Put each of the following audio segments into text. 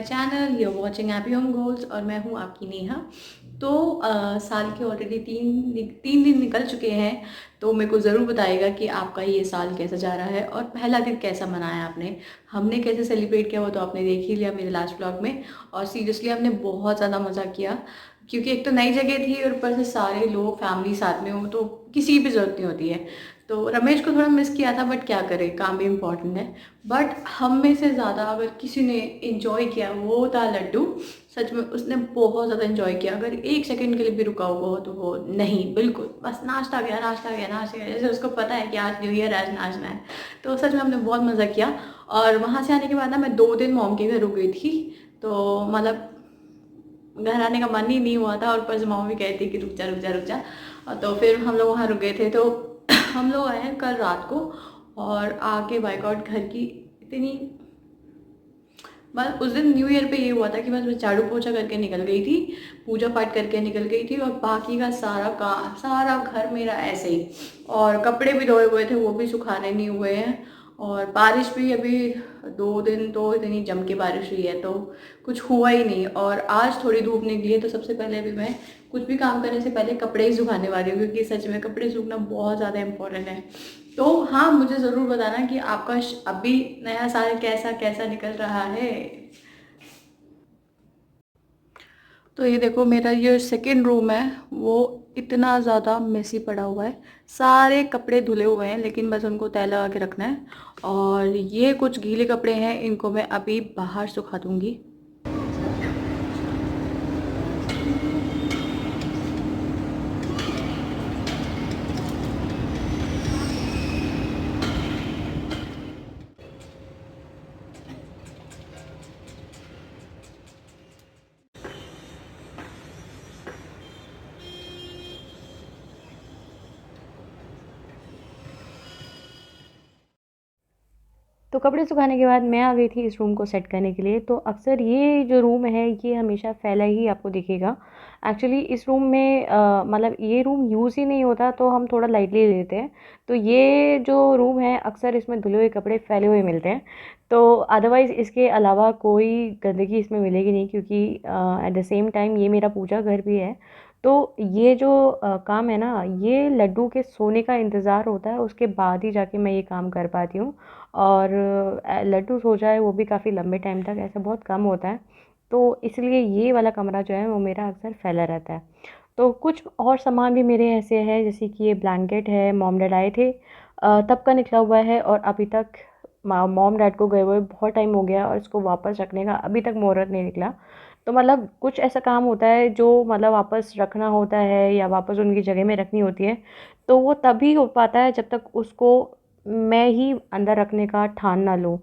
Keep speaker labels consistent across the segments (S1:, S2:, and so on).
S1: Channel, you are watching Happy Home Goals और मैं हूँ आपकी नेहा। तो साल के ऑलरेडी तीन दिन निकल चुके हैं। तो मेरे को ज़रूर बताइएगा कि आपका ये साल कैसा जा रहा है और पहला दिन कैसा मनाया आपने, हमने कैसे सेलिब्रेट किया वो तो आपने देख ही लिया मेरे लास्ट व्लॉग में। और सीरियसली हमने बहुत ज़्यादा मज़ा किया, क्योंकि एक तो नई जगह थी और ऊपर से सारे लोग फैमिली साथ में हो तो किसी भी ज़रूरत नहीं होती है। तो रमेश को थोड़ा मिस किया था, बट क्या करें, काम भी इम्पॉर्टेंट है। बट हम में से ज़्यादा अगर किसी ने इन्जॉय किया वो था लड्डू। सच में उसने बहुत ज़्यादा इन्जॉय किया, अगर एक सेकंड के लिए भी रुका हुआ हो तो वो नहीं, बिल्कुल बस नाचता गया नाचता गया नाचता गया, जैसे उसको पता है कि आज न्यू ईयर, आज नाचना है। तो सच में हमने बहुत मज़ा किया। और वहाँ से आने के बाद ना मैं 2 दिन मॉम के घर रुक गई थी। तो मतलब घर आने का मन ही नहीं हुआ था, और ऊपर से मम्मी भी कहती थी कि रुक जा रुक जा रुक जा। तो फिर हम लोग वहाँ रुक गए थे। तो हम लोग आए हैं कल रात को, और आके बाय गॉड घर की इतनी, बस उस दिन न्यू ईयर पे ये हुआ था कि बस मैं झाड़ू पोछा करके निकल गई थी, पूजा पाठ करके निकल गई थी, और बाकी का सारा काम, सारा घर मेरा ऐसे ही। और कपड़े भी धोए हुए थे, वो भी सुखाने नहीं हुए हैं। और बारिश भी अभी 2 दिन तो इतनी जम के बारिश हुई है, तो कुछ हुआ ही नहीं। और आज थोड़ी धूप निकली है, तो सबसे पहले भी मैं कुछ भी काम करने से पहले कपड़े ही सुखाने वाली हूँ, क्योंकि सच में कपड़े सूखना बहुत ज़्यादा इम्पोर्टेंट है। तो हाँ, मुझे ज़रूर बताना कि आपका अभी नया साल कैसा कैसा निकल रहा है। तो ये देखो, मेरा ये सेकंड रूम है, वो इतना ज़्यादा मेसी पड़ा हुआ है। सारे कपड़े धुले हुए हैं, लेकिन बस उनको तय लगा के रखना है। और ये कुछ गीले कपड़े हैं, इनको मैं अभी बाहर सुखा दूंगी। तो कपड़े सुखाने के बाद मैं आ गई थी इस रूम को सेट करने के लिए। तो अक्सर ये जो रूम है ये हमेशा फैला ही आपको दिखेगा। एक्चुअली इस रूम में मतलब ये रूम यूज़ ही नहीं होता, तो हम थोड़ा लाइटली लेते हैं। तो ये जो रूम है अक्सर इसमें धुले हुए कपड़े फैले हुए मिलते हैं। तो अदरवाइज़ इसके अलावा कोई गंदगी इसमें मिलेगी नहीं, क्योंकि एट द सेम टाइम ये मेरा पूजा घर भी है। तो ये जो काम है ना, ये लड्डू के सोने का इंतज़ार होता है, उसके बाद ही जाके मैं ये काम कर पाती हूँ। और लड्डू सो जाए वो भी काफ़ी लंबे टाइम तक, ऐसा बहुत कम होता है। तो इसलिए ये वाला कमरा जो है वो मेरा अक्सर फैला रहता है। तो कुछ और सामान भी मेरे ऐसे हैं, जैसे कि ये ब्लैंकेट है, मॉम डैड आए थे तब का निकला हुआ है, और अभी तक मॉम डैड को गए हुए बहुत टाइम हो गया, और इसको वापस रखने का अभी तक मुहूर्त नहीं निकला। तो मतलब कुछ ऐसा काम होता है जो मतलब वापस रखना होता है या वापस उनकी जगह में रखनी होती है, तो वो तभी हो पाता है जब तक उसको मैं ही अंदर रखने का ठान ना लूँ।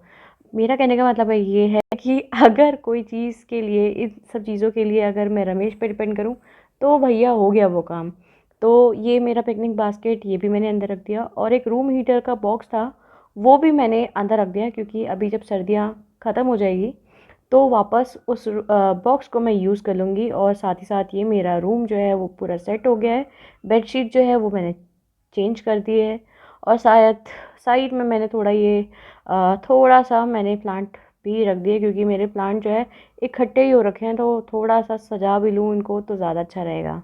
S1: मेरा कहने का मतलब है ये है कि अगर कोई चीज़ के लिए, इन सब चीज़ों के लिए अगर मैं रमेश पे डिपेंड करूँ, तो भैया हो गया वो काम। तो ये मेरा पिकनिक बास्केट ये भी मैंने अंदर रख दिया, और एक रूम हीटर का बॉक्स था वो भी मैंने अंदर रख दिया, क्योंकि अभी जब सर्दियाँ ख़त्म हो जाएगी तो वापस उस बॉक्स को मैं यूज़ कर लूँगी। और साथ ही साथ ये मेरा रूम जो है वो पूरा सेट हो गया है। बेडशीट जो है वो मैंने चेंज कर दी है। और शायद साइड में मैंने थोड़ा ये थोड़ा सा मैंने प्लांट भी रख दिए, क्योंकि मेरे प्लांट जो है इकट्ठे ही हो रखे हैं, तो थोड़ा सा सजा भी लूँ इनको तो ज़्यादा अच्छा रहेगा।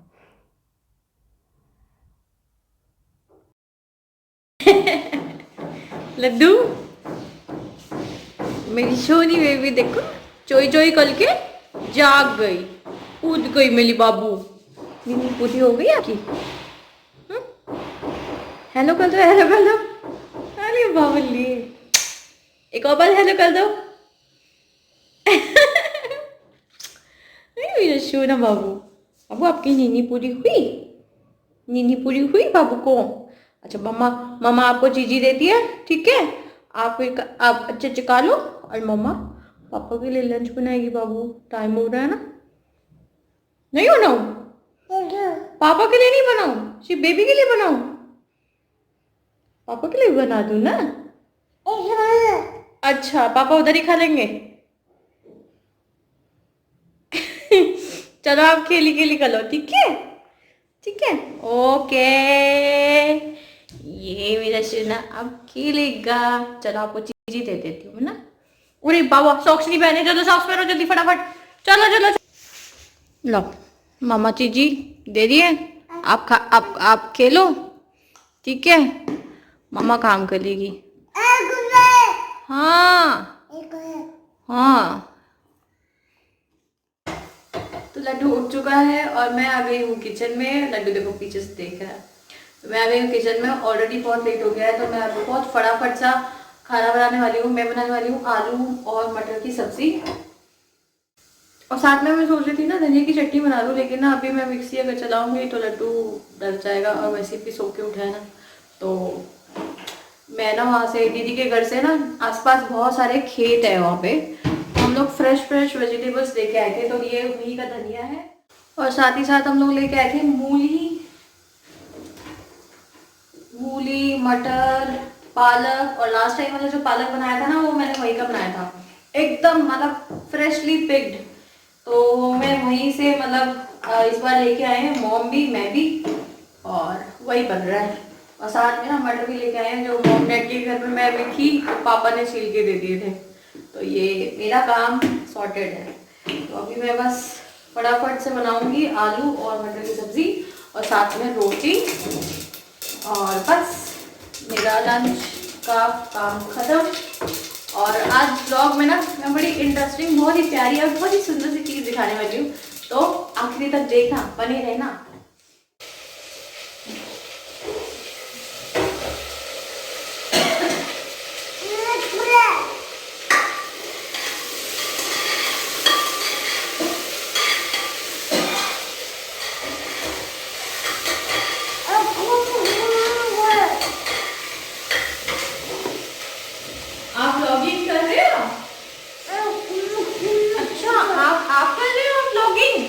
S1: लड्डू, मेरी सोनी बेबी देखो, चोई चोई करके जाग गई, कूद गई मेरी बाबू। नींद पूरी हो गई आपकी? हेलो कर दो, हेलो कर दो। अरे बाबली, एक और बार हेलो कर दो। अरे मेरा सोना बाबू। बाबू, आपकी नींद पूरी हुई? नींद पूरी हुई बाबू को? अच्छा, मम्मा मम्मा आपको चीजी देती है, ठीक है। आप अच्छे चका लो, और मम्मा पापा के लिए लंच बनाएगी। बाबू, टाइम हो रहा है ना। नहीं बनाऊं? पापा के लिए नहीं बनाऊं, सिर्फ बेबी के लिए बनाऊं? पापा के लिए भी बना दूं ना। अच्छा, पापा उधर ही खा लेंगे। चलो, आप खेली खेली कर लो, ठीक है। ठीक है, ओके। ये मेरा सोना अब खेलेगा। चलो, आपको चीजी दे देती हूँ ना।
S2: अरे बाबा सॉक्स नहीं पहने, चलो सॉक्स पहनो जल्दी फटाफट, चलो चलो लो मामा चीजी दे दिए। आप खा आप खेलो, ठीक है, मामा काम कर लेगी। हाँ हाँ। तो लड्डू उठ चुका है और मैं आ गई हूँ किचन में। लड्डू देखो पीछे से देख रहा है। तो मैं आ गई हूँ किचन में, ऑलरेडी बहुत लेट हो गया है, तो मैं अब बहुत फटाफट सा खाना बनाने वाली हूँ। मैं बनाने वाली हूँ आलू और मटर की सब्जी, और साथ में मैं सोच रही थी ना धनिया की चटनी बना लूँ, लेकिन ना अभी मैं मिक्सी अगर चलाऊंगी तो लड्डू डर जाएगा, और वैसे भी सो के उठा है ना। तो मैं ना वहाँ से दीदी के घर से ना आसपास बहुत सारे खेत है वहाँ पे, तो हम लोग फ्रेश फ्रेश वेजिटेबल्स लेके आए थे। तो ये उन्हीं का धनिया है, और साथ ही साथ हम लोग लेके आए थे मूली, मटर, पालक, और लास्ट टाइम मैंने जो पालक बनाया था ना वो मैंने वही का बनाया था, एकदम मतलब फ्रेशली पिक्ड। तो मैं वहीं से मतलब इस बार लेके आए हैं, मॉम भी मैं भी, और वही बन रहा है। और साथ में ना मटर भी लेके आए हैं, जो मॉम डैड के घर में मैं अभी थी तो पापा ने छील के दे दिए थे। तो ये मेरा काम सॉर्टेड है। तो अभी मैं बस फटाफट से बनाऊंगी आलू और मटर की सब्जी, और साथ में रोटी, और बस मेरा लंच का काम खत्म। और आज ब्लॉग में ना मैं बड़ी इंटरेस्टिंग, बहुत ही प्यारी और बहुत ही सुंदर सी चीज़ दिखाने वाली हूँ, तो आखिरी तक देखना, बने रहना। आप लॉगिंग कर रहे हो? अच्छा आप कर रहे हो ब्लॉगिंग?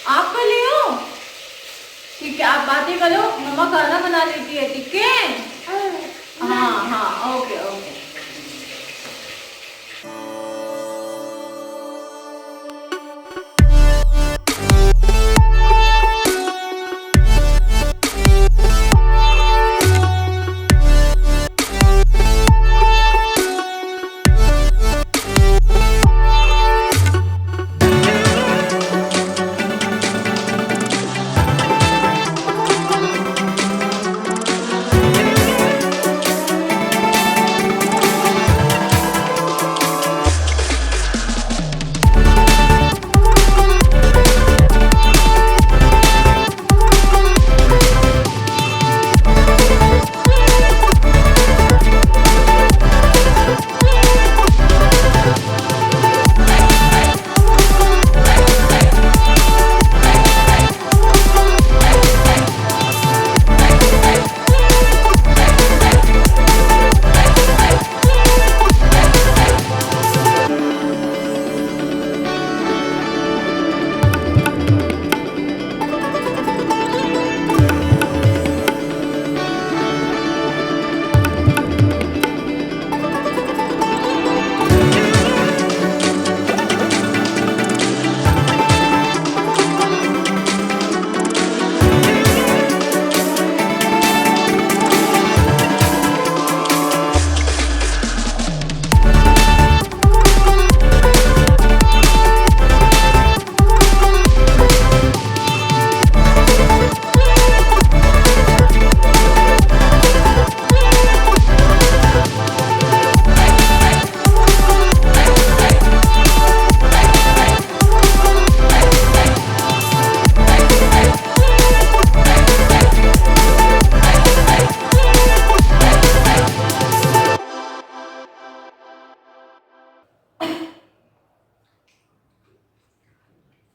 S2: आप कर रहे हो? ठीक है, आप बातें करो, मम्मा खाना बना लेती है, ठीक है? हाँ हाँ ओके ओके।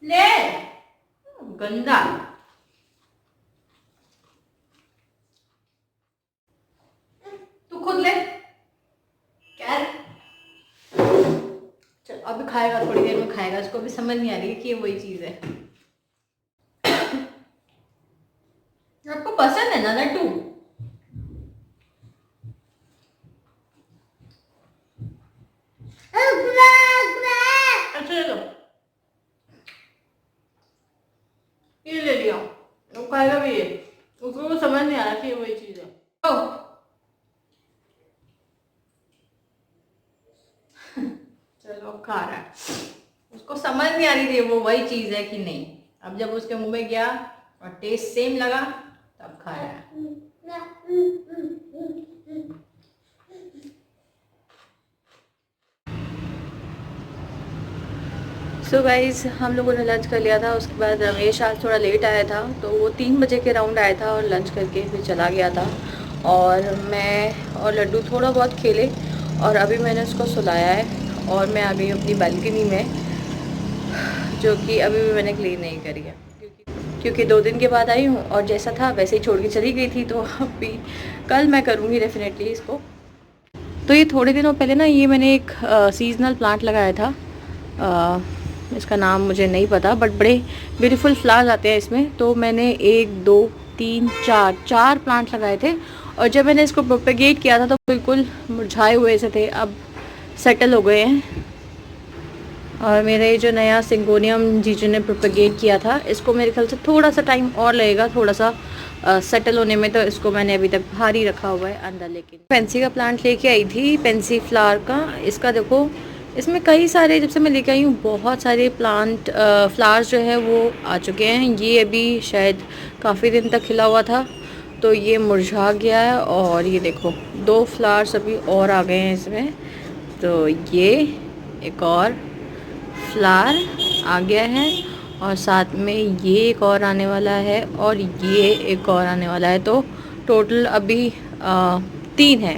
S2: ले गंदा, तू खुद ले, क्या चल अभी खाएगा, थोड़ी देर में खाएगा, इसको अभी समझ नहीं आ रही है कि ये वही चीज है। आपको पसंद है ना लड्डू? अच्छा चलो ये ले लिया, वो खाएगा भी ये, उसको समझ नहीं आ रहा कि ये वही चीज है। ओ
S3: खा रहा है। उसको समझ नहीं आ रही थी वो वही चीज़ है कि नहीं। अब जब उसके मुंह में गया और टेस्ट सेम लगा तब खा रहा है।
S2: सो गाइज़ हम लोगों ने लंच कर लिया था। उसके बाद रमेश आज थोड़ा लेट आया था, तो वो 3 बजे के राउंड आया था और लंच करके फिर चला गया था। और मैं और लड्डू थोड़ा बहुत खेले और अभी मैंने उसको सुलाया है और मैं आ गई अपनी बालकनी में, जो कि अभी भी मैंने क्लीन नहीं करी है क्योंकि 2 दिन के बाद आई हूँ और जैसा था वैसे ही छोड़ के चली गई थी। तो अभी कल मैं करूँगी डेफिनेटली इसको। तो ये थोड़े दिनों पहले ना ये मैंने एक सीजनल प्लांट लगाया था। इसका नाम मुझे नहीं पता, बट बड़े ब्यूटीफुल फ्लावर्स आते हैं इसमें। तो मैंने 1 2 3 4 प्लांट लगाए थे और जब मैंने इसको प्रोपेगेट किया था तो बिल्कुल मुरझाए हुए से थे, अब सेटल हो गए हैं। और मेरा ये जो नया सिंगोनियम जीजू ने प्रोपेगेट किया था, इसको मेरे ख्याल से थोड़ा सा टाइम और लगेगा, थोड़ा सा सेटल होने में। तो इसको मैंने अभी तक बाहर ही रखा हुआ है अंदर। लेकिन पेंसी का प्लांट लेके आई थी, पेंसी फ्लावर का। इसका देखो, इसमें कई सारे, जब से मैं लेके आई हूँ बहुत सारे प्लांट फ्लावर्स जो है वो आ चुके हैं। ये अभी शायद काफ़ी दिन तक खिला हुआ था तो ये मुरझा गया है। और ये देखो 2 फ्लावर्स अभी और आ गए हैं इसमें। तो ये एक और फ्लावर आ गया है और साथ में ये एक और आने वाला है और ये एक और आने वाला है। तो टोटल अभी 3 है।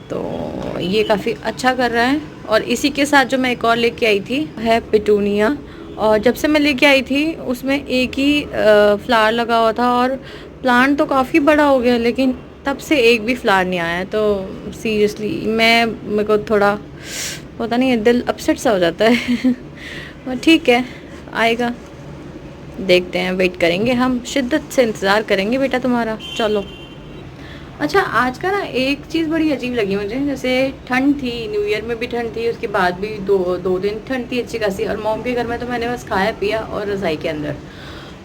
S2: तो ये काफ़ी अच्छा कर रहा है। और इसी के साथ जो मैं एक और लेके आई थी है पिटूनिया। और जब से मैं लेके आई थी उसमें एक ही फ्लावर लगा हुआ था और प्लांट तो काफ़ी बड़ा हो गया, लेकिन तब से एक भी फ्लावर नहीं आया। तो सीरियसली मेरे को थोड़ा पता नहीं है, दिल अपसेट सा हो जाता है। पर ठीक है, आएगा, देखते हैं, वेट करेंगे, हम शिद्दत से इंतज़ार करेंगे बेटा तुम्हारा। चलो। अच्छा, आज का ना एक चीज़ बड़ी अजीब लगी मुझे। जैसे ठंड थी, न्यू ईयर में भी ठंड थी, उसके बाद भी दो दिन ठंड थी अच्छी खासी। और मॉम के घर में तो मैंने बस खाया पिया और रज़ाई के अंदर।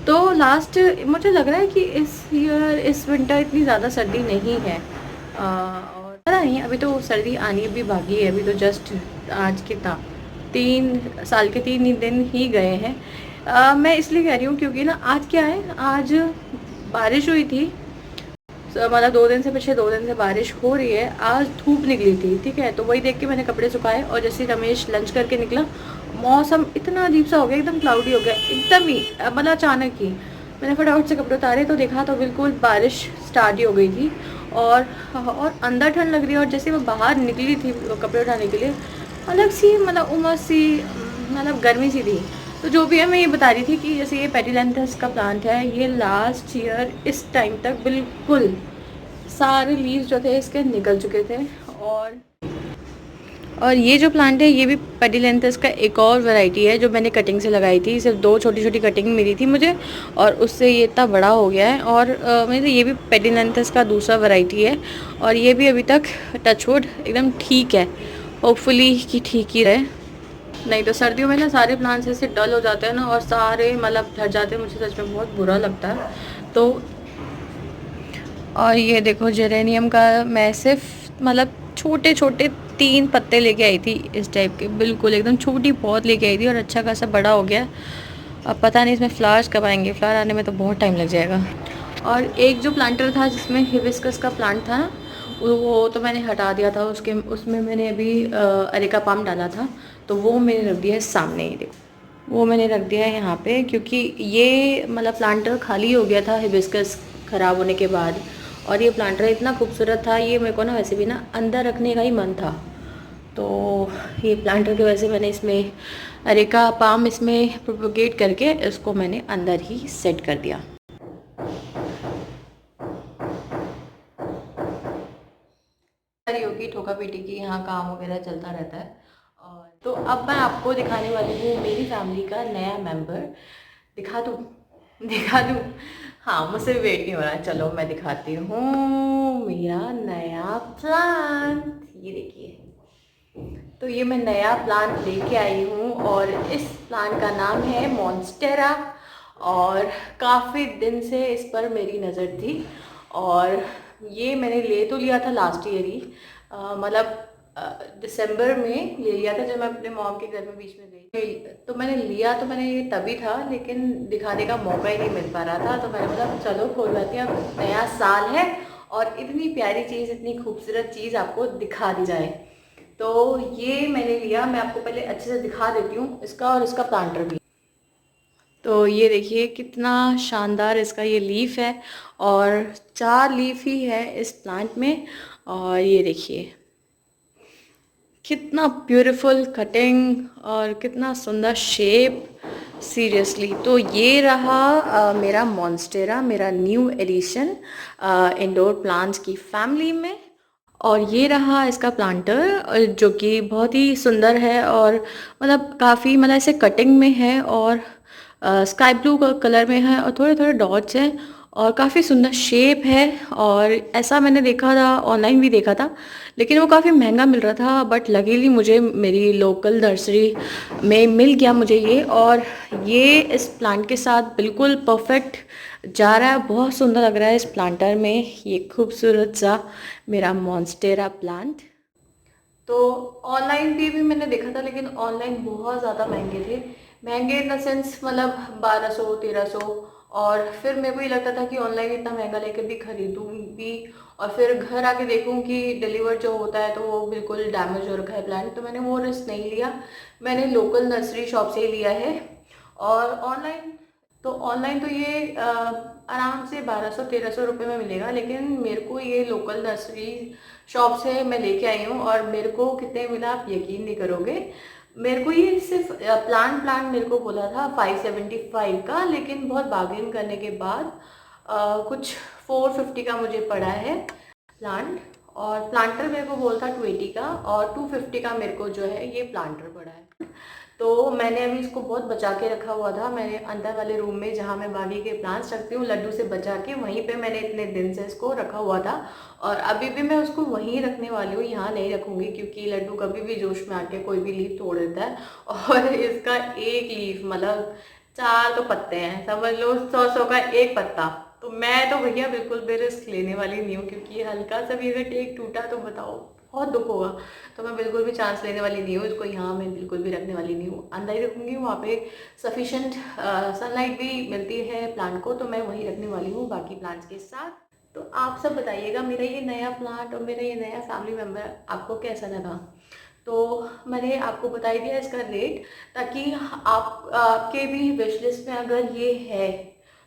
S2: तो लास्ट मुझे लग रहा है कि इस ईयर इस विंटर इतनी ज़्यादा सर्दी नहीं है। और पता नहीं, अभी तो सर्दी आनी भी बाकी है। अभी तो जस्ट आज कितना 3 साल के 3 दिन ही गए हैं। मैं इसलिए कह रही हूँ क्योंकि ना आज क्या है, आज बारिश हुई थी। मतलब 2 दिन से, पिछले 2 दिन से बारिश हो रही है। आज धूप निकली थी, ठीक है, तो वही देख के मैंने कपड़े सुखाए। और जैसे रमेश लंच करके निकला, मौसम इतना अजीब सा हो गया, एकदम क्लाउडी हो गया, एकदम ही मतलब अचानक ही। मैंने फटाफट से कपड़े उतारे तो देखा तो बिल्कुल बारिश स्टार्ट ही हो गई थी। और अंदर ठंड लग रही है। और जैसे मैं बाहर निकली थी कपड़े उठाने के लिए, अलग सी मतलब उमस सी, मतलब गर्मी सी थी। तो जो भी है, मैं ये बता रही थी कि जैसे ये पेटिलेंथस का प्लांट है, ये लास्ट ईयर इस टाइम तक बिल्कुल सारे लीव्स जो थे इसके निकल चुके थे। और ये जो प्लांट है ये भी पेटिलेंथस का एक और वैरायटी है जो मैंने कटिंग से लगाई थी। सिर्फ 2 छोटी छोटी कटिंग मिली थी मुझे और उससे ये इतना बड़ा हो गया है। और मेरे ये भी पेटिलेंथस का दूसरा वैरायटी है और ये भी अभी तक टचवुड एकदम ठीक है। होपफुली कि ठीक ही रहे। नहीं तो सर्दियों में ना सारे प्लांट्स ऐसे डल हो जाते हैं ना और सारे मतलब झड़ जाते हैं। मुझे सच में बहुत बुरा लगता है। तो और ये देखो जेरेनियम का मैं सिर्फ मतलब छोटे छोटे 3 पत्ते लेके आई थी इस टाइप के, बिल्कुल एकदम छोटी पौध लेके आई थी और अच्छा खासा बड़ा हो गया। अब पता नहीं इसमें फ्लावर्स कब आएंगे, फ्लावर आने में तो बहुत टाइम लग जाएगा। और एक जो प्लांटर था जिसमें हिबिस्कस का प्लांट था ना, वो तो मैंने हटा दिया था। उसमें मैंने अभी अरेका पाम डाला था, तो वो मैंने रख दिया है सामने ही, देखो वो मैंने रख दिया है यहाँ पे। क्योंकि ये मतलब प्लांटर खाली हो गया था हिबिस्कस ख़राब होने के बाद। और ये प्लांटर इतना खूबसूरत था, ये मेरे को ना वैसे भी ना अंदर रखने का ही मन था। तो ये प्लांटर की वजह से मैंने इसमें अरेका पाम इसमें प्रोपोगेट करके इसको मैंने अंदर ही सेट कर दिया। योगी ठोका पीटी की यहाँ काम वगैरह चलता रहता है। और तो अब मैं आपको दिखाने वाली हूँ मेरी फैमिली का नया मेंबर। दिखा दूँ। हाँ, मुझसे भी वेट नहीं हो रहा है। चलो मैं दिखाती हूँ मेरा नया प्लांट। ये देखिए, तो ये मैं नया प्लांट लेके आई हूँ और इस प्लांट का नाम है मॉन्स्टेरा। और काफ़ी दिन से इस पर मेरी नज़र थी और ये मैंने ले तो लिया था लास्ट ईयर ही। मतलब
S3: दिसंबर में ले लिया था, जब मैं अपने मॉम के घर में बीच में गई तो मैंने लिया, तो मैंने ये तभी था, लेकिन दिखाने का मौका ही नहीं मिल पा रहा था। तो मैंने बोला चलो कोई बात नहीं, अब नया साल है और इतनी प्यारी चीज़, इतनी खूबसूरत चीज़ आपको दिखा दी जाए। तो ये मैंने लिया, मैं आपको पहले अच्छे से दिखा देती हूँ इसका, और इसका प्लांटर भी। तो ये देखिए कितना शानदार इसका ये लीफ है, और 4 लीफ ही है इस प्लांट में। और ये देखिए कितना ब्यूटीफुल कटिंग और कितना सुंदर शेप, सीरियसली। तो ये रहा मेरा मॉन्स्टेरा, मेरा न्यू एडिशन इंडोर प्लांट्स की फैमिली में। और ये रहा इसका प्लांटर जो कि बहुत ही सुंदर है, और मतलब काफ़ी मतलब ऐसे कटिंग में है, और स्काई ब्लू कलर में है, और थोड़े थोड़े डॉट्स हैं, और काफ़ी सुंदर शेप है। और ऐसा मैंने देखा था, ऑनलाइन भी देखा था, लेकिन वो काफ़ी महंगा मिल रहा था, बट लकीली मुझे मेरी लोकल नर्सरी में मिल गया मुझे ये। और ये इस प्लांट के साथ बिल्कुल परफेक्ट जा रहा है, बहुत सुंदर लग रहा है इस प्लांटर में ये खूबसूरत सा मेरा मॉन्स्टेरा प्लांट। तो ऑनलाइन भी मैंने देखा था, लेकिन ऑनलाइन बहुत ज़्यादा महंगे थे, महंगे इन द सेंस मतलब 1200-1300। और फिर मेरे को ये लगता था कि ऑनलाइन इतना महंगा लेकर भी खरीदूँगी, और फिर घर आके देखूँ कि डिलीवर जो होता है तो वो बिल्कुल डैमेज हो रखा है प्लांट, तो मैंने वो रिस्क नहीं लिया। मैंने लोकल नर्सरी शॉप से ही लिया है। और ऑनलाइन तो ये आराम से 1200-1300 रुपये में मिलेगा, लेकिन मेरे को ये लोकल नर्सरी शॉप से मैं लेके आई हूँ, और मेरे को कितने मिला आप यकीन नहीं करोगे। मेरे को ये सिर्फ प्लांट मेरे को बोला था 575 का, लेकिन बहुत बार्गेन करने के बाद कुछ 450 का मुझे पड़ा है प्लांट। और प्लांटर मेरे को बोल था 280 का, और 250 का मेरे को जो है ये प्लांटर पड़ा है। तो मैंने अभी इसको बहुत बचा के रखा हुआ था, मैंने अंदर वाले रूम में जहाँ मैं बागी के प्लांट्स रखती हूँ लड्डू से बचा के, वहीं पे मैंने इतने दिन से इसको रखा हुआ था। और अभी भी मैं उसको वहीं रखने वाली हूँ, यहाँ नहीं रखूँगी, क्योंकि लड्डू कभी भी जोश में आके कोई भी लीफ तोड़ देता है। और इसका एक लीफ मतलब 4 तो पत्ते हैं, समझ लो 100 का एक पत्ता। तो मैं तो भैया बिल्कुल भी रिस्क लेने वाली नहीं हूँ, क्योंकि हल्का सा भी अगर टेक टूटा तो बताओ बहुत दुख होगा। तो मैं बिल्कुल भी चांस लेने वाली नहीं हूँ, इसको यहाँ मैं बिल्कुल भी रखने वाली नहीं हूँ, अंदर ही रखूँगी। वहाँ पे सफिशेंट सनलाइट भी मिलती है प्लांट को, तो मैं वहीं रखने वाली हूँ बाकी प्लांट्स के साथ। तो आप सब बताइएगा मेरा ये नया प्लांट और मेरा ये नया फैमिली मेम्बर आपको कैसा लगा। तो मैंने आपको बता ही दिया इसका रेट, ताकि आपके भी विश लिस्ट में अगर ये है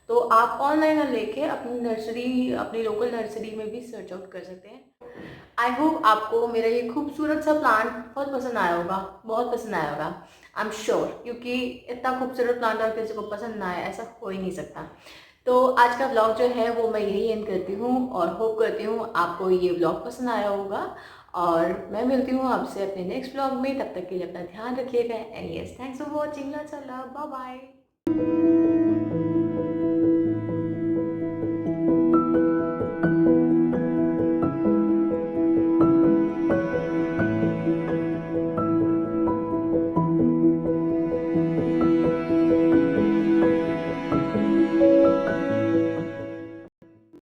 S3: तो आप ऑनलाइन लेके अपनी लोकल नर्सरी में भी सर्च आउट कर सकते हैं। आई होप आपको मेरा ये खूबसूरत सा प्लांट बहुत पसंद आया होगा, बहुत पसंद आया होगा, आई एम श्योर, क्योंकि इतना खूबसूरत प्लांट और किसी को पसंद ना आए ऐसा हो ही नहीं सकता। तो आज का व्लॉग जो है वो मैं यही एंड करती हूँ, और होप करती हूँ आपको ये व्लॉग पसंद आया होगा। और मैं मिलती हूँ आपसे अपने नेक्स्ट व्लॉग में, तब तक के लिए अपना ध्यान रखिएगा। And yes, thanks for watching, bye bye.